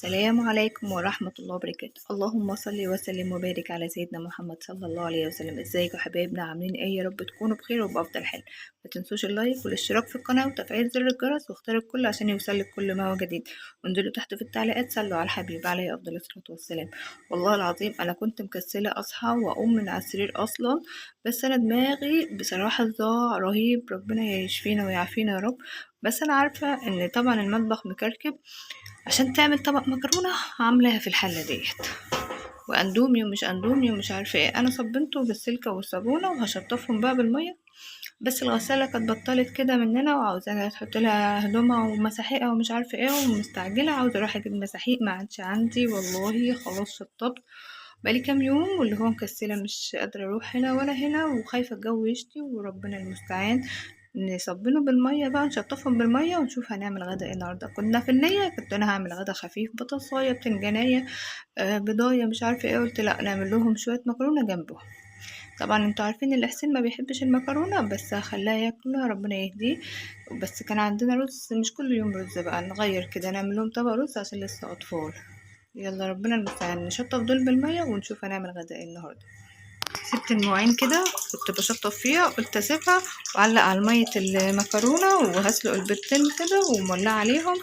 السلام عليكم ورحمة الله وبركاته. اللهم صل وسلم وبارك على سيدنا محمد صلى الله عليه وسلم. ازيكم يا حبايبنا، عاملين ايه؟ يا رب تكونوا بخير وبأفضل حال. ما تنسوش اللايك والاشتراك في القناة وتفعيل زر الجرس واختاروا الكل عشان يوصلك كل ما هو جديد. وانزلوا تحت في التعليقات صلوا على الحبيب عليه أفضل الصلاة والسلام. والله العظيم أنا كنت مكسلة أصحى وأقوم من على السرير أصلا، بس أنا دماغي بصراحة صداع رهيب، ربنا يشفينا ويعافينا يا رب. بس أنا عارفة إن طبعا المطبخ مكركب، عشان تعمل طبق مكرونة عاملاها في الحلة ديت، واندومي ومش اندومي ومش عارفة ايه. انا صبنته بالسلكة والصابونة وهشطفهم بقى بالمية، بس الغسالة كانت بطلت كده مننا وعاوزة تحط لها هدومها ومساحيقها ومش عارفة ايه، ومستعجلة عاوزة اروح اجيب مساحيق، ما عادش عندي والله، خلاص شطبت بقالي كام يوم، واللي هو مكسلة مش قادرة اروح هنا ولا هنا وخايفة الجو يشتي وربنا المستعان. نصبنه بالمية بقى، نشطفهم بالمية ونشوف هنعمل غدا ايه النهاردة. كنا في النية كنت انا هعمل غدا خفيف، بطاطساية بتنجانية بضاية مش عارفة ايه، قلت لا نعمل لهم شوية مكرونة جنبهم. طبعا انتوا عارفين ان حسين ما بيحبش المكرونة، بس هخليها ياكلها ربنا يهديه. بس كان عندنا رز، مش كل يوم رز بقى، نغير كده نعمل لهم طبق رز عشان لسه اطفال. يلا ربنا المستعان، نشطف دول بالمية ونشوف هنعمل غدا ايه النهاردة. سبت المواعين كده كنت بشطف فيها، قلت اسيبها وعلق على مية المكرونة وهسلق البيضتين كده ومولعة عليهم،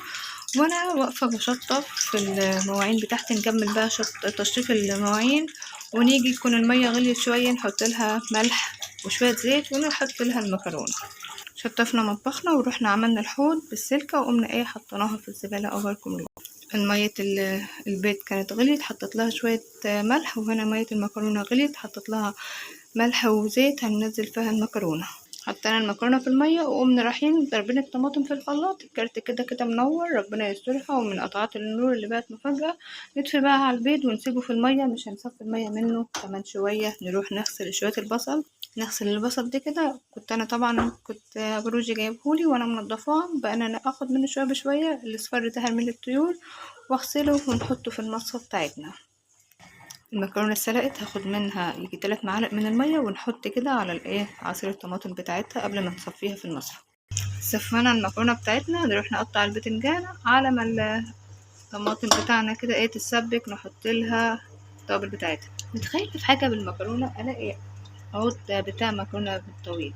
وانا واقفة بشطف في المواعين بتاعتي. نكمل بقى تشطيف المواعين، ونيجي يكون المية غليت شوية نحط لها ملح وشوية زيت ونحط لها المكرونة. شطفنا مطبخنا ورحنا عملنا الحوض بالسلكة وقمنا ايه حطيناها في الزبالة. أغركم الله. المية البيض كانت غليت، حطت لها شوية ملح، وهنا مية المكرونة غليت حطت لها ملح وزيت، هننزل فيها المكرونة. حطينا المكرونة في المية وقمنا رايحين ضربين الطماطم في الخلاط، الكارت كده كده منور ربنا يسترها، ومن قطعات النور اللي بقت مفاجأة. نطفي بقى على البيض ونسيبه في المية، مش هنصفي المية منه كمان شوية. نروح نغسل شوية البصل، نغسل البصل دي كده. كنت انا طبعا كنت بروجي جايبهولي وانا منضفاه بقى، انا اخد منه شويه بشويه الاصفر ده هرمي الطيور واغسله ونحطه في المصفى بتاعتنا. المكرونه اتسلقت، هاخد منها يجي 3 معالق من الميه ونحط كده على الايه عصير الطماطم بتاعتها قبل ما نصفيها في المصفى. صفينا المكرونه بتاعتنا، نروح نقطع البتنجان على ما الطماطم بتاعنا كده ايه تتسبك، نحط لها التوابل بتاعتها. متخيل في حاجه بالمكرونه الاقي عود بتاع مكرونه بالطويل.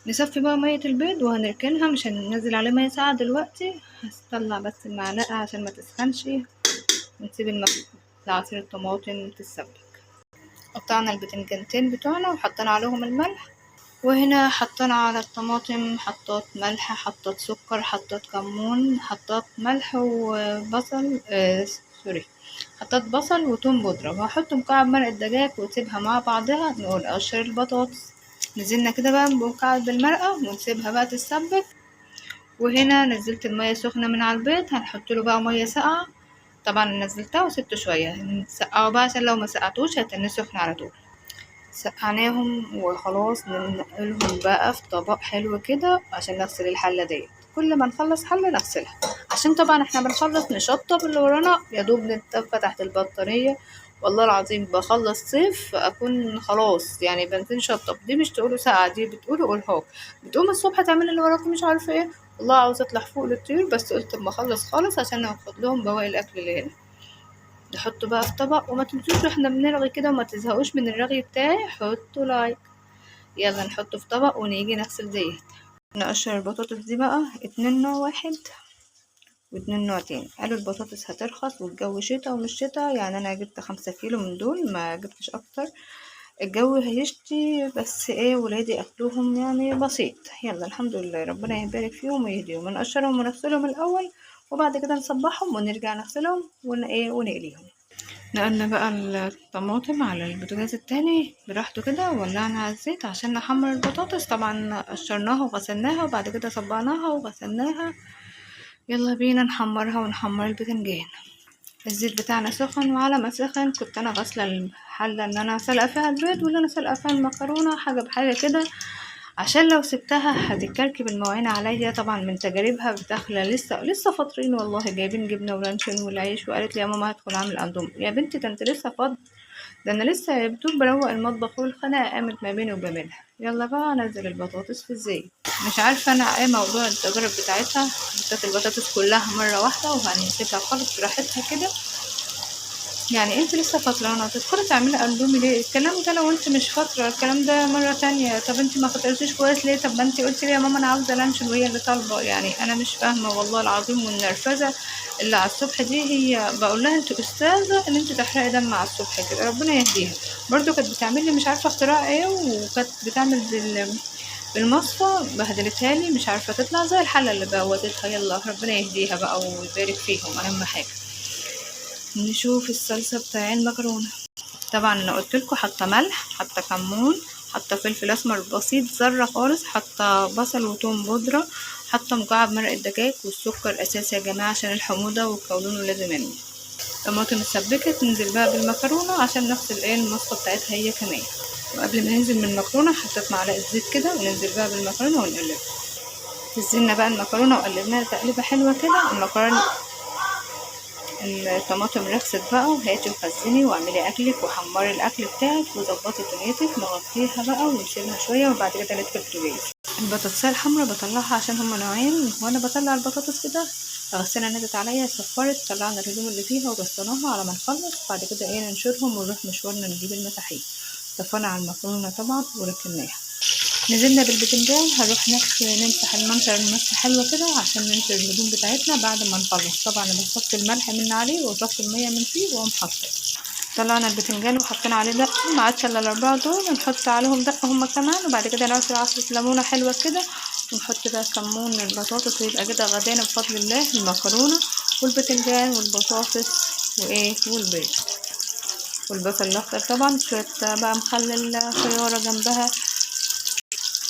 نصفي بقى مية البيض وهنركنها، مش هننزل عليه مية ساقعة دلوقتي، هطلع بس المعلقة عشان ما تسخنش، ونسيب عصير الطماطم تتسبك. قطعنا البتنجانتين بتوعنا وحطينا عليهم الملح، وهنا حطينا على الطماطم حطات ملح، حطات سكر، حطات كمون، حطات ملح وبصل سوري، حطات بصل وتوم بودرة، وهحط مكعب مرق الدجاج وتسيبها مع بعضها. نقول قشر البطاطس، نزلنا كده بقى بمكعب بالمرقة ونسيبها بقى تتسبك. وهنا نزلت المية سخنة من على البيض، هنحط له بقى مية ساقعة. طبعا نزلتها وسبته شوية نسقعه بقى، عشان لو ما سقعتوش هتنه سخن على طول. سقعناهم وخلاص، ننقلهم بقى في طبق حلو كده عشان نغسل الحلة ديت. كل ما نخلص حلة نغسلها، عشان طبعا احنا بنخلص نشطب اللي ورانا يا دوب نتفى تحت البطارية. والله العظيم بخلص صيف اكون خلاص يعني بنزل شطب. دي مش تقولوا ساعة، دي بتقولوا ارهاق. بتقوم الصبح تعمل اللي وراك مش عارفة ايه، والله عاوزة اطلع فوق للطيور، بس قلت اما اخلص خالص عشان اخد لهم بواقي الاكل اللي هنا. نحطه بقى في طبق، وما تنسوش احنا بنرغي كده وما تزهقوش من الرغي بتاعي، حطوا لايك. يلا نحطه في طبق ونيجي نغسل ديت. نقشر البطاطس دي بقى 2 نوع، واحد واتنين نوع تاني. قالوا البطاطس هترخص والجو شتا ومش شتا، يعني انا جبت 5 كيلو من دول ما جبتش اكتر. الجو هيشتي بس ايه ولادي اكلوهم يعني بسيط. يلا الحمد لله ربنا يبارك فيهم ويهديهم. نقشرهم ونغسلهم الاول وبعد كده نصبحهم ونرجع نغسلهم ونقليهم. نقلنا بقى الطماطم على البوتاجاز التاني براحته كده، ولعنا على الزيت عشان نحمر البطاطس. طبعا قشرناها وغسلناها وبعد كده صبعناها وغسلناها. يلا بينا نحمرها ونحمر البتنجان. الزيت بتاعنا سخن، وعلى ما سخن كنت انا غاسله الحله اللي انا سلقه فيها البيض واللي انا سلقه فيها المكرونه، حاجه بحاجه كده، عشان لو سبتها هتتكركب المواعين عليا. طبعا من تجاربها بتخلى لسه فاطرين والله، جايبين جبنه ولانشون والعيش، وقالت لي يا ماما هدخل اعمل اندومي. يا بنتي ده انت لسه ده انا لسه يا بتوب بروق المطبخ والخناقه قامت ما بيني وبينها. يلا بقى انزل البطاطس في الزيت. مش عارفه انا ايه موضوع التجارب بتاعتها، حطيت البطاطس كلها مره واحده وهنسيبها خالص براحتها كده. يعني انت لسه فطرانه تدخلي تعملي اندومي ليه؟ الكلام ده لو انت مش فاطره الكلام ده مره تانية. طب انت ما فطرتيش كويس ليه؟ طب ما انت قلتي لي يا ماما انا عاوزه لانشون وهي اللي طالبه. يعني انا مش فاهمه والله العظيم. والنرفزه اللي على الصبح دي، هي بقول لها انت استاذه ان انت تحرقي دم على الصبح كده، ربنا يهديها. برضو كانت بتعمل لي مش عارفه اختراع ايه، وكانت بتعمل بالمصفى بهدلتها لي، مش عارفه تطلع زي الحله اللي بوظتها. يلا ربنا يهديها بقى ويبارك فيهم، اهم حاجه. نشوف الصلصة بتاع المكرونة. طبعا انا قلتلكوا حاطة ملح، حاطة كمون، حاطة فلفل اسمر بسيط ذرة خالص، حاطة بصل وتوم بودرة، حاطة مكعب مرق الدجاج، والسكر اساسي يا جماعة عشان الحموضة والقولون لازم ينمو. طماطم اتسبكت ننزل بقى بالمكرونة عشان نغسل المصفى بتاعتها هي كمان. وقبل ما ننزل من المكرونة حطيت معلقة زيت كده، وننزل بقى بالمكرونة ونقلبها. نزلنا بقى المكرونة وقلبناها تقليبة حلوة كده. المكرونة الطماطم رخصت بقى، وهاتي وخزني واعملي اكلك وحمري الاكل بتاعك وظبطي دنيتك. نغطيها بقى ونسيبها شويه وبعد كده ندخل البوتاجاز. البطاطسايه الحمرا بطلعها عشان هما نوعين، وانا بطلع البطاطس كده غسلها نزلت عليا صفرت، طلعنا الهدوم اللي فيها وغسلناها على ما نخلص. بعد كده ننشرهم ونروح مشوارنا نجيب المساحيق. طفينا على المكرونه طبعا وركناها. نزلنا بالبتنجان، هنروح نمسح المنشر المسح حلوة كده عشان ننشر الهدوم بتاعتنا بعد ما نخلص. طبعا انا بصفي الملح من عليه وصفي المية من فيه واقوم حاطاه. طلعنا البتنجان وحطينا عليه دقة، ما عادش الا الاربعة دول، نحط عليهم دقة هما كمان. وبعد كده نعصر عصرة ليمونة حلوة كده، ونحط بقى كمون البطاطس، ويبقى كده غدينا بفضل الله المكرونة والبتنجان والبطاطس والبيض والبصل الاخضر. طبعا شوية بقى مخلل خيارة جنبها.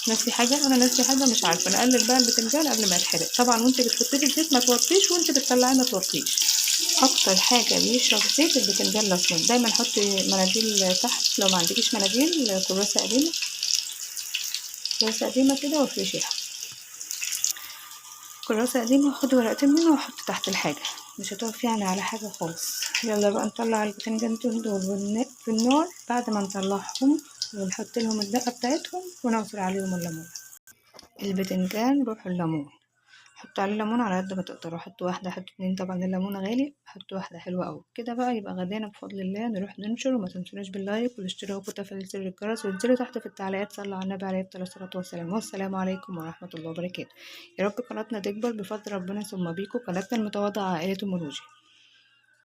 ناسي حاجة؟ انا ناسي حاجة مش عارفة. نقلل بقى البتنجان قبل ما يتحرق طبعا، وانت بتحطيه في الزيت ما توطيش، وانت بتطلعيه ما توطيش. اكتر حاجة بيشرب زيت البتنجان الاسود. دايما حطي مناديل تحت، لو ما عندكيش مناديل كراسة قديمة، كراسة قديمة كده وافرشيها. كراسة قديمة خدي ورقتين منه وحطي تحت الحاجة، مش هتقف يعني على حاجة خالص. يلا بقى نطلع البتنجان دول في النار. بعد ما نطلعهم ونحط لهم الدقة بتاعتهم ونعصر عليهم الليمون. البتنجان روح الليمون، حطوا عليه ليمون على قد ما تقدروا. حطوا واحدة، حطوا اتنين، طبعا الليمونة غالي، حطوا واحدة حلوة اوي كده. بقى يبقى غدانا بفضل الله. نروح ننشر، وما تنسوناش باللايك والاشتراك وتفعيل زر الجرس، وانزلوا تحت في التعليقات صلوا على النبي عليه الصلاة والسلام. والسلام عليكم ورحمة الله وبركاته. يا رب قناتنا تكبر بفضل ربنا ثم بيكم. قناتنا المتواضعة عائلة مروجي.